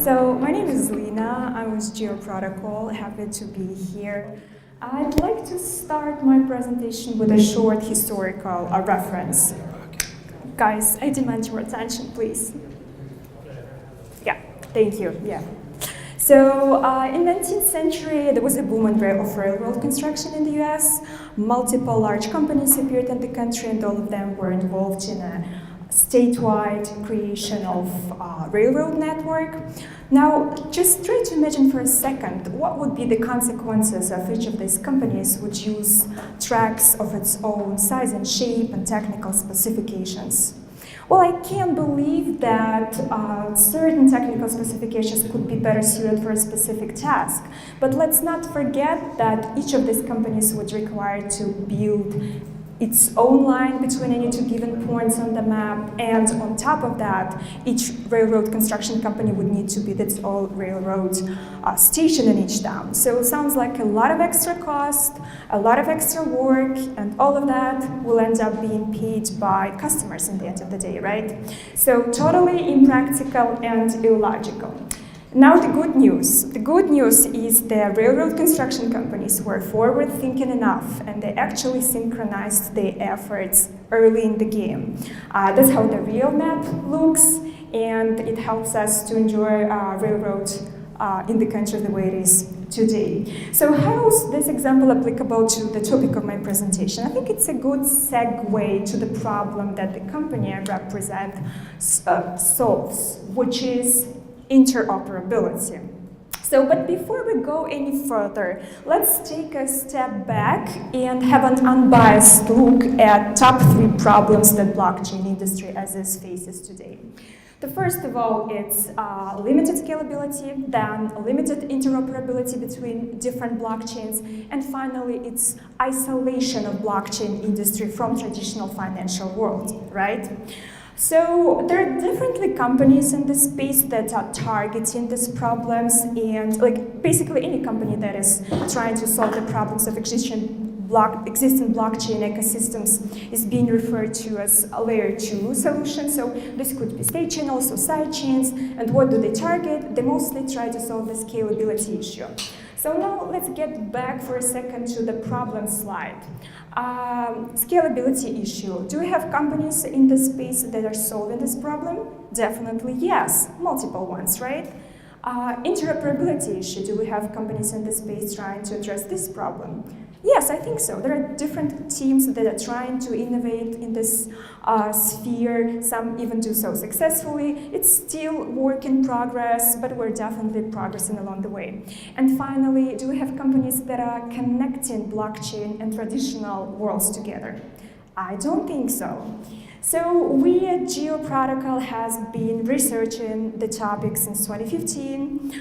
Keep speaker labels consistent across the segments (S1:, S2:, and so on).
S1: So my name is Lena. I'm with GEO Protocol. Happy to be here. I'd like to start my presentation with a short historical reference. Guys, I demand your attention, please. Yeah, thank you. Yeah. So in the 19th century, there was a boom of railroad construction in the US. Multiple large companies appeared in the country, and all of them were involved in a statewide creation of railroad network. Now, just try to imagine for a second what would be the consequences of each of these companies would use tracks of its own size and shape and technical specifications. Well, I can't believe that certain technical specifications could be better suited for a specific task. But let's not forget that each of these companies would require to build its own line between any two given points on the map, and on top of that, each railroad construction company would need to build its own railroad station in each town. So it sounds like a lot of extra cost, a lot of extra work, and all of that will end up being paid by customers in the end of the day, right? So totally impractical and illogical. Now the good news. The good news is the railroad construction companies were forward-thinking enough, and they actually synchronized their efforts early in the game. That's how the real map looks, and it helps us to enjoy railroad in the country the way it is today. So how is this example applicable to the topic of my presentation? I think it's a good segue to the problem that the company I represent solves, which is interoperability. So, but before we go any further, let's take a step back and have an unbiased look at top 3 problems that blockchain industry as is faces today. The first of all, it's limited scalability, then limited interoperability between different blockchains, and finally, it's isolation of blockchain industry from traditional financial world, right? So there are definitely companies in this space that are targeting these problems, and like basically any company that is trying to solve the problems of existing blockchain ecosystems is being referred to as a layer 2 solution. So this could be state chains or side chains, and what do they target? They mostly try to solve the scalability issue. So now let's get back for a second to the problem slide. Scalability issue. Do we have companies in this space that are solving this problem? Definitely yes, multiple ones, right? Interoperability issue. Do we have companies in this space trying to address this problem? Yes, I think so. There are different teams that are trying to innovate in this sphere. Some even do so successfully. It's still work in progress, but we're definitely progressing along the way. And finally, do we have companies that are connecting blockchain and traditional worlds together? I don't think so. So we at GEO Protocol has been researching the topic since 2015.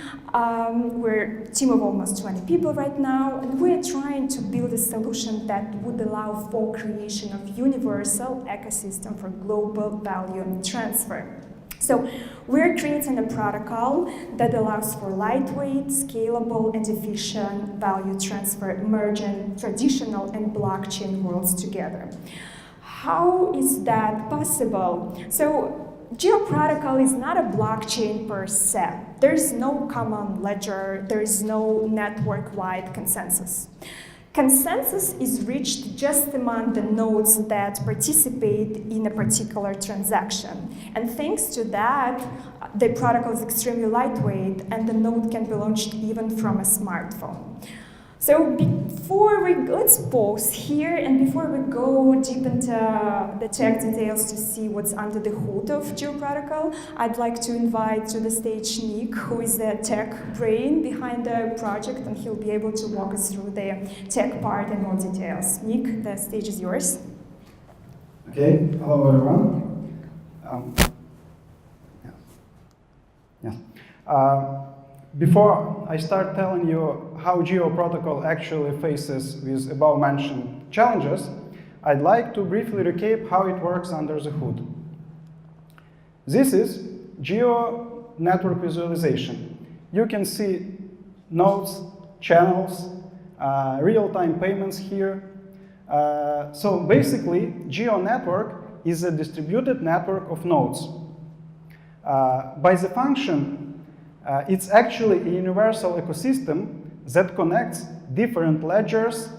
S1: We're a team of almost 20 people right now, and we're trying to build a solution that would allow for creation of universal ecosystem for global value transfer. So we're creating a protocol that allows for lightweight, scalable, and efficient value transfer, merging traditional and blockchain worlds together. How is that possible? So GEO Protocol is not a blockchain per se. There's no common ledger, there's no network-wide consensus. Consensus is reached just among the nodes that participate in a particular transaction. And thanks to that, the protocol is extremely lightweight, and the node can be launched even from a smartphone. So let's pause here, and before we go deep into the tech details to see what's under the hood of GEO Protocol, I'd like to invite to the stage Nik, who is the tech brain behind the project, and he'll be able to walk us through the tech part in more details. Nik, the stage is yours.
S2: Okay, hello everyone. Before I start telling you how GEO Protocol actually faces with above-mentioned challenges, I'd like to briefly recap how it works under the hood. This is GEO network visualization. You can see nodes, channels, real-time payments here. So basically, GEO network is a distributed network of nodes. By the function It's actually a universal ecosystem that connects different ledgers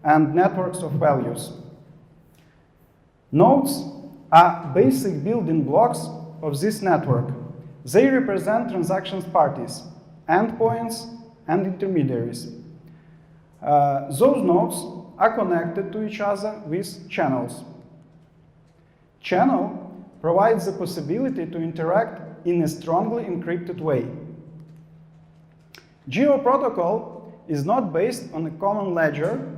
S2: and networks of values. Nodes are basic building blocks of this network. They represent transactions parties, endpoints, and intermediaries. Those nodes are connected to each other with channels. Channel provides the possibility to interact in a strongly encrypted way. GEO Protocol is not based on a common ledger.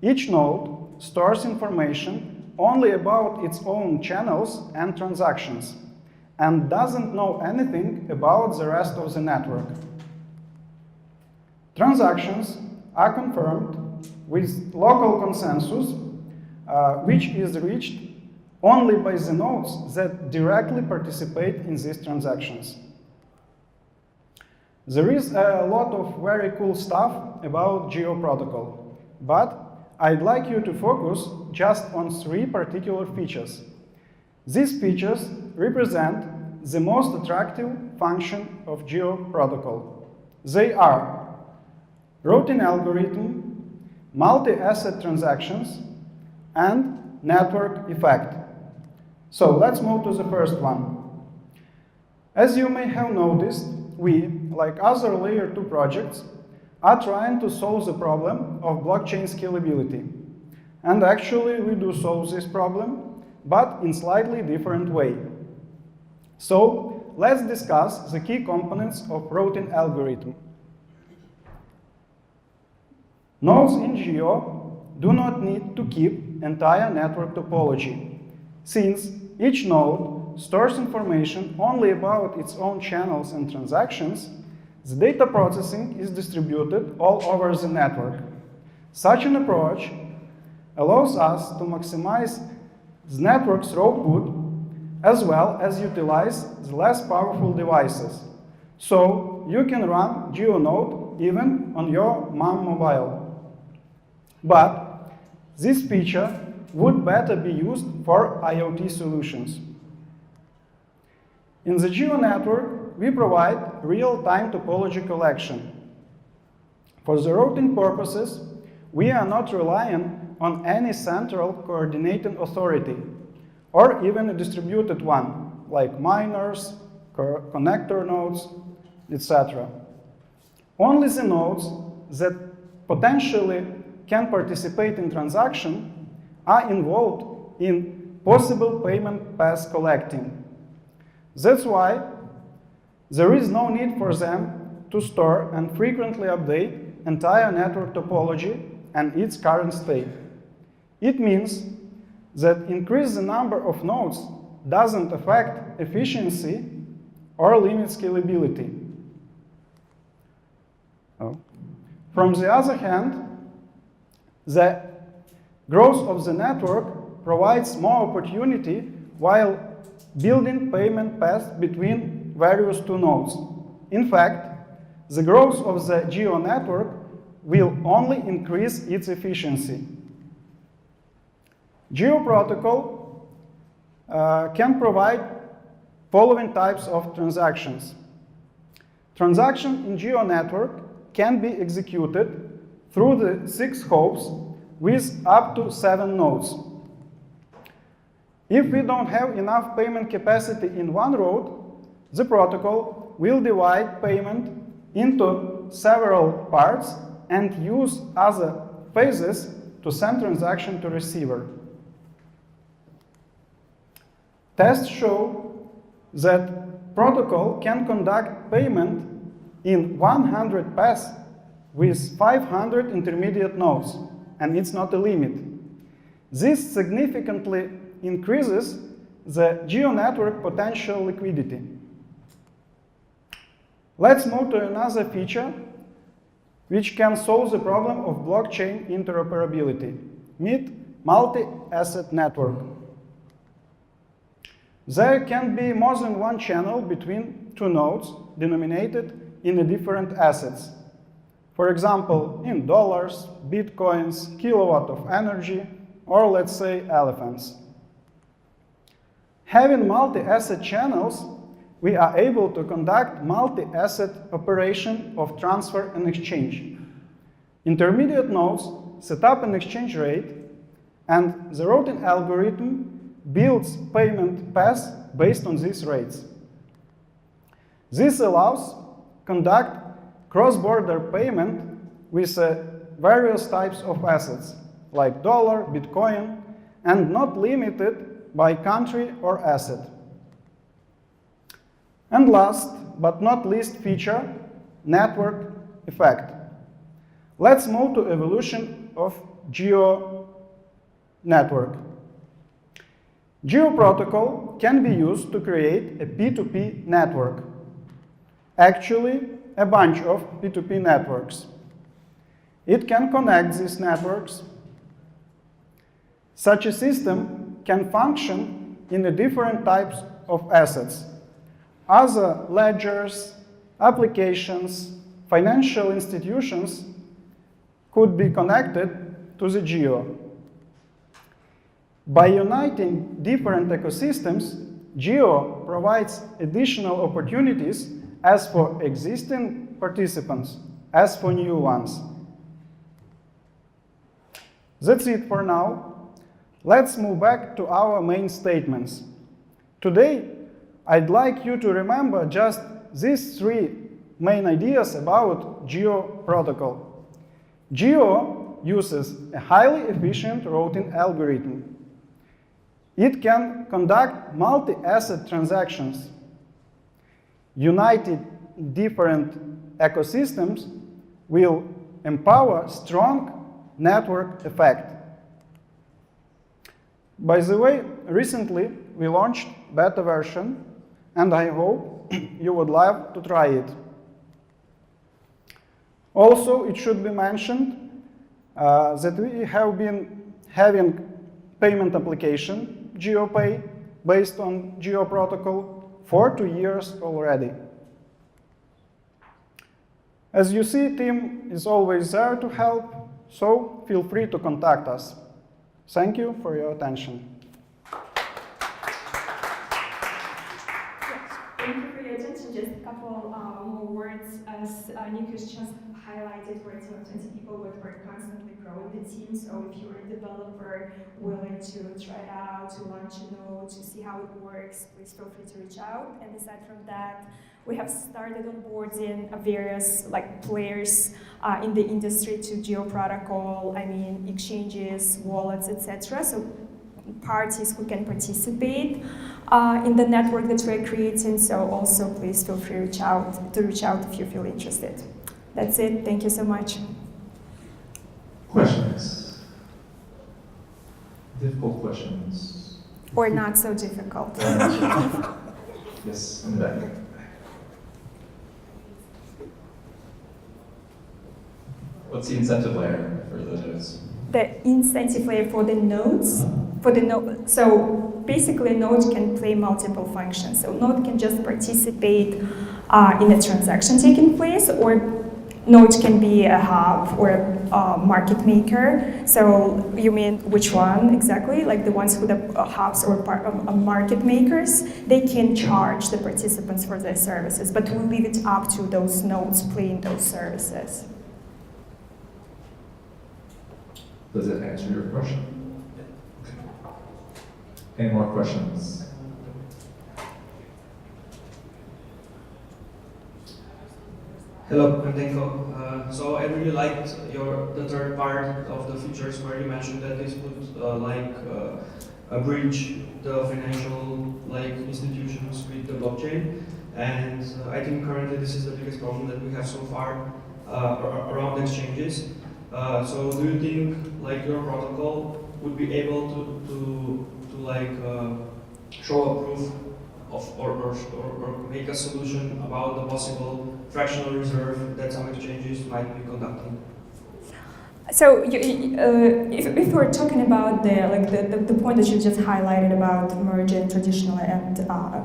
S2: Each node stores information only about its own channels and transactions, and doesn't know anything about the rest of the network. Transactions are confirmed with local consensus, which is reached only by the nodes that directly participate in these transactions. There is a lot of very cool stuff about GEO Protocol, but I'd like you to focus just on 3 particular features. These features represent the most attractive function of GEO Protocol. They are routing algorithm, multi-asset transactions, and network effect. So let's move to the first one. As you may have noticed, we, like other Layer 2 projects, are trying to solve the problem of blockchain scalability. And actually, we do solve this problem, but in slightly different way. So let's discuss the key components of routing algorithm. Nodes in GEO do not need to keep entire network topology, since each node stores information only about its own channels and transactions. The data processing is distributed all over the network. Such an approach allows us to maximize the network's throughput as well as utilize the less powerful devices. So you can run GeoNode even on your mom mobile. But this feature would better be used for IoT solutions. In the Geo network, we provide real-time topology collection. For the routing purposes, we are not relying on any central coordinating authority, or even a distributed one, like miners, connector nodes, etc. Only the nodes that potentially can participate in transaction are involved in possible payment path collecting. That's why there is no need for them to store and frequently update entire network topology and its current state. It means that increase the number of nodes doesn't affect efficiency or limit scalability. From the other hand, the growth of the network provides more opportunity while building payment paths between various two nodes. In fact, the growth of the GEO network will only increase its efficiency. GEO Protocol can provide following types of transactions. Transaction in GEO network can be executed through the 6 hops with up to 7 nodes. If we don't have enough payment capacity in one road, the protocol will divide payment into several parts and use other phases to send transaction to receiver. Tests show that protocol can conduct payment in 100 paths with 500 intermediate nodes, and it's not a limit. This significantly increases the GEO network potential liquidity. Let's move to another feature which can solve the problem of blockchain interoperability. Meet multi-asset network. There can be more than one channel between two nodes denominated in different assets. For example, in dollars, bitcoins, kilowatt of energy, or let's say elephants. Having multi-asset channels we are able to conduct multi-asset operation of transfer and exchange. Intermediate nodes set up an exchange rate, and the routing algorithm builds payment paths based on these rates. This allows conduct cross-border payment with various types of assets, like dollar, Bitcoin, and not limited by country or asset. And last but not least feature, network effect. Let's move to evolution of GEO network. GEO Protocol can be used to create a P2P network. Actually, a bunch of P2P networks. It can connect these networks. Such a system can function in the different types of assets. Other ledgers, applications, financial institutions could be connected to the GEO. By uniting different ecosystems, GEO provides additional opportunities as for existing participants, as for new ones. That's it for now. Let's move back to our main statements. Today, I'd like you to remember just these three main ideas about GEO Protocol. GEO uses a highly efficient routing algorithm. It can conduct multi-asset transactions. United different ecosystems will empower strong network effect. By the way, recently we launched beta version, and I hope you would love to try it. Also, it should be mentioned that we have been having payment application, GeoPay, based on GEO Protocol for 2 years already. As you see, team is always there to help, so feel free to contact us. Thank you for your attention.
S1: Thank you for your attention. Just a couple more words. As Nik has just highlighted, we're a team of 20 people, but we're constantly growing the team. So if you're a developer willing to try it out, to launch a node, to see how it works, please feel free to reach out. And aside from that, we have started onboarding various players in the industry to GEO Protocol. I mean, exchanges, wallets, etc. So parties who can participate in the network that we're creating. So also, please feel free to reach out if you feel interested. That's it. Thank you so much.
S3: Questions? Difficult questions?
S1: Or not so difficult.
S3: Yes, in the back. What's the incentive layer for the nodes?
S1: The incentive layer for the nodes, so basically a node can play multiple functions. So node can just participate in a transaction taking place, or node can be a hub or a market maker. So you mean which one exactly? Like the ones who the hubs or market makers, they can charge the participants for their services, but we leave it up to those nodes playing those services.
S3: Does it answer your question? Any more questions?
S4: Hello, I'm Denko. So I really liked the third part of the features where you mentioned that this would bridge the financial institutions with the blockchain. And I think currently this is the biggest problem that we have so far around exchanges. So do you think your protocol would be able to show a proof of or make a solution about the possible fractional reserve that some exchanges might be conducting?
S1: So if we're talking about the point that you just highlighted about merging traditional and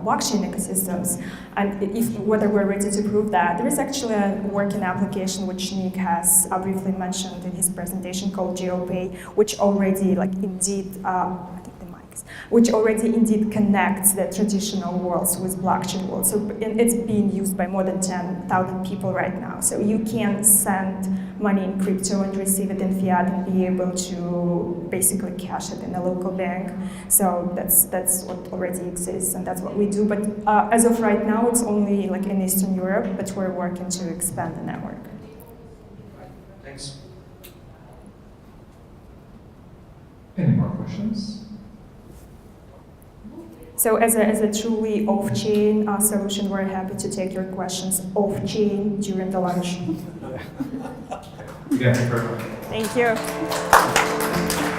S1: blockchain ecosystems, and whether we're ready to prove that, there is actually a working application which Nik has briefly mentioned in his presentation called GeoPay, which already indeed, I think the mic which already indeed connects the traditional worlds with blockchain worlds. So it's being used by more than 10,000 people right now. So you can send money in crypto and receive it in fiat and be able to basically cash it in a local bank. So that's what already exists, and that's what we do. But as of right now, it's only like in Eastern Europe, but we're working to expand the network.
S4: Thanks.
S5: Any more questions?
S1: So as a truly off-chain solution, we're happy to take your questions off-chain during the lunch.
S5: Yeah, perfect.
S1: Thank you.